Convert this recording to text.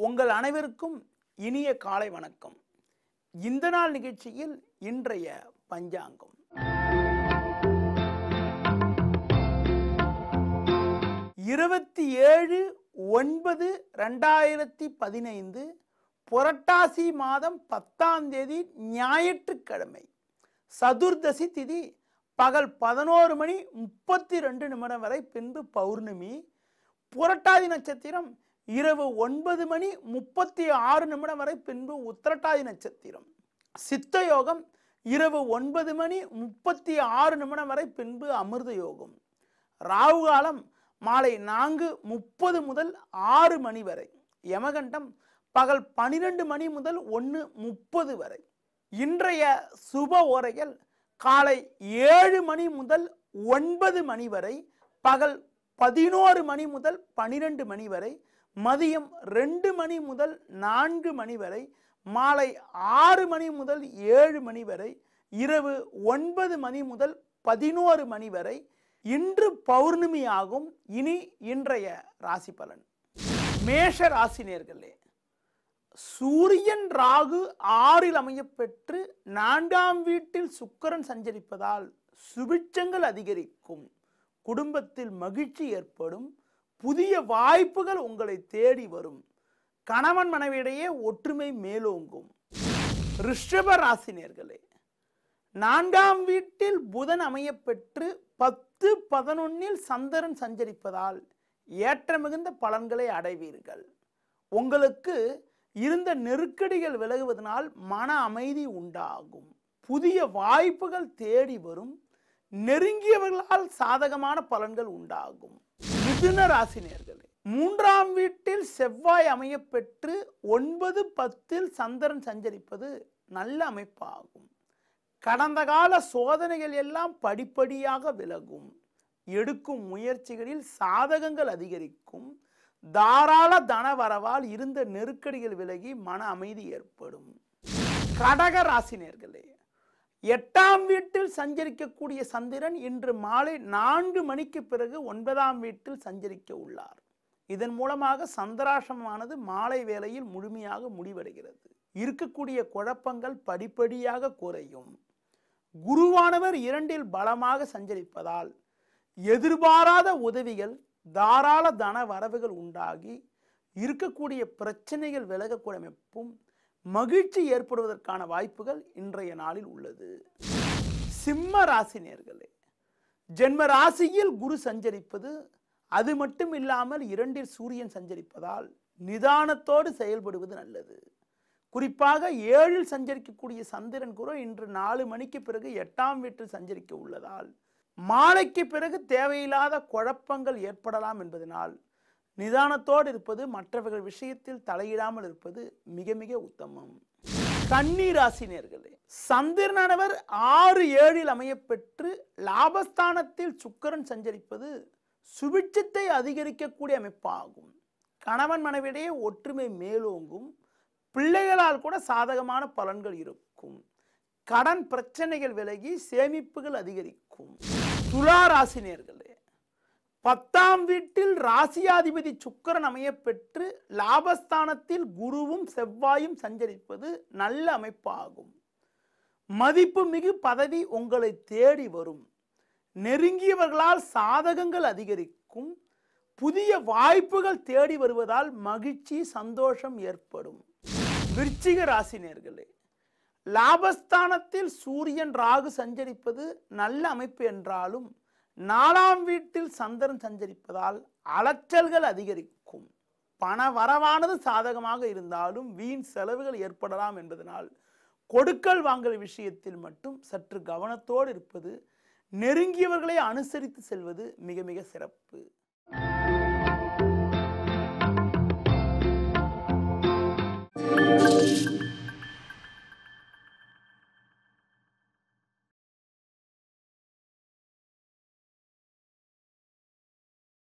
உங்கள் அனைவருக்கும் இனிய காலை வணக்கம். இந்த நாள் நிகழ்ச்சியில் இன்றைய பஞ்சாங்கம். இருபத்தி 7/9/2015 புரட்டாசி மாதம் 10ஆம் தேதி ஞாயிற்றுக்கிழமை. சதுர்தசி திதி பகல் 11:32 வரை, பின்பு பௌர்ணமி. புரட்டாதி நட்சத்திரம் இரவு 9:36 வரை, பின்பு உத்திரட்டாதி நட்சத்திரம். சித்த யோகம் இரவு 9:36 வரை, பின்பு அமிர்த யோகம். ராகு காலம் மாலை 4:30 முதல் 6 மணி வரை. யமகண்டம் பகல் 12 மணி முதல் 1:30 வரை. இன்றைய சுப ஓரைகள் காலை 7 மணி முதல் 9 மணி வரை, பகல் 11 மணி முதல் 12 மணி வரை, மதியம் 2 மணி முதல் 4 மணி வரை, மாலை 6 மணி முதல் 7 மணி வரை, இரவு 9 மணி முதல் 11 மணி வரை. இன்று பௌர்ணமி ஆகும். இனி இன்றைய ராசி பலன். மேஷ ராசி நேயர்களே, சூரியன் ராகு 6இல் அமையப்பெற்று 4ஆம் வீட்டில் சுக்கிரன் சஞ்சரிப்பதால் சுபிட்சங்கள் அதிகரிக்கும். குடும்பத்தில் மகிழ்ச்சி ஏற்படும். புதிய வாய்ப்புகள் உங்களை தேடி வரும். கணவன் மனைவியிடையே ஒற்றுமை மேலோங்கும். ரிஷப ராசி நேயர்களே, 4ஆம் வீட்டில் புதன் அமையப்பெற்று 10-11 சந்திரன் சஞ்சரிப்பதால் ஏற்ற மிகுந்த பலன்களை அடைவீர்கள். உங்களுக்கு இருந்த நெருக்கடிகள் விலகுவதனால் மன அமைதி உண்டாகும். புதிய வாய்ப்புகள் தேடி வரும். நெருங்கியவர்களால் சாதகமான பலன்கள் உண்டாகும். மிதுன ராசி நேயர்களே, 3ஆம் வீட்டில் செவ்வாய் அமையப்பெற்று 9-10 சந்திரன் சஞ்சரிப்பது நல்ல அமைப்பாகும். கடந்த கால சோதனைகள் எல்லாம் படிப்படியாக விலகும். எடுக்கும் முயற்சிகளில் சாதகங்கள் அதிகரிக்கும். தாராள தனவரவால் இருந்த நெருக்கடிகள் விலகி மன அமைதி ஏற்படும். கடக ராசி நேயர்களே, 8ஆம் வீட்டில் சஞ்சரிக்கக்கூடிய சந்திரன் இன்று மாலை 4 மணிக்கு பிறகு 9ஆம் வீட்டில் சஞ்சரிக்க உள்ளார். இதன் மூலமாக சந்திராசிரமமானது மாலை வேளையில் முழுமையாக முடிவடைகிறது. இருக்கக்கூடிய குழப்பங்கள் படிப்படியாக குறையும். குருவானவர் 2இல் பலமாக சஞ்சரிப்பதால் எதிர்பாராத உதவிகள், தாராள தன வரவுகள் உண்டாகி இருக்கக்கூடிய பிரச்சனைகள் விலகக்கூடிய அமைப்பும் மகிழ்ச்சி ஏற்படுவதற்கான வாய்ப்புகள் இன்றைய நாளில் உள்ளது. சிம்ம ராசி நேயர்களே, ஜென்ம ராசியில் குரு சஞ்சரிப்பது, அது மட்டும் இல்லாமல் 2இல் சூரியன் சஞ்சரிப்பதால் நிதானத்தோடு செயல்படுவது நல்லது. குறிப்பாக 7இல் சஞ்சரிக்கக்கூடிய சந்திரன் குரு இன்று 4 மணிக்கு பிறகு 8ஆம் வீட்டில் சஞ்சரிக்க உள்ளதால் மாலைக்கு பிறகு தேவையில்லாத குழப்பங்கள் ஏற்படலாம் என்பதனால் நிதானத்தோடு இருப்பது, மற்றவர்கள் விஷயத்தில் தலையிடாமல் இருப்பது மிக மிக உத்தமம். கன்னி ராசி நேயர்களே, சந்திரனானவர் 6-7இல் அமையப்பெற்று லாபஸ்தானத்தில் சுக்கிரன் சஞ்சரிப்பது சுபிட்சத்தை அதிகரிக்கக்கூடிய அமைப்பாகும். கணவன் மனைவியிடையே ஒற்றுமை மேலோங்கும். பிள்ளைகளால் கூட சாதகமான பலன்கள் இருக்கும். கடன் பிரச்சனைகள் விலகி சேமிப்புகள் அதிகரிக்கும். துலா ராசி நேயர்களே, 10ஆம் வீட்டில் ராசியாதிபதி சுக்கிரன் அமையப்பெற்று லாபஸ்தானத்தில் குருவும் செவ்வாயும் சஞ்சரிப்பது நல்ல அமைப்பாகும். மதிப்பு மிகு பதவி உங்களை தேடி வரும். நெருங்கியவர்களால் சாதகங்கள் அதிகரிக்கும். புதிய வாய்ப்புகள் தேடி வருவதால் மகிழ்ச்சி, சந்தோஷம் ஏற்படும். விருச்சிக ராசி நேயர்களே, லாபஸ்தானத்தில் சூரியன் ராகு சஞ்சரிப்பது நல்ல அமைப்பு என்றாலும் 4ஆம் வீட்டில் சந்திரன் சஞ்சரிப்பதால் அலைச்சல்கள் அதிகரிக்கும். பண வரவானது சாதகமாக இருந்தாலும் வீண் செலவுகள் ஏற்படலாம் என்பதனால் கொடுக்கல் வாங்கல் விஷயத்தில் மட்டும் சற்று கவனத்தோடு இருப்பது, நெருங்கியவர்களை அனுசரித்து செல்வது மிக மிக சிறப்பு.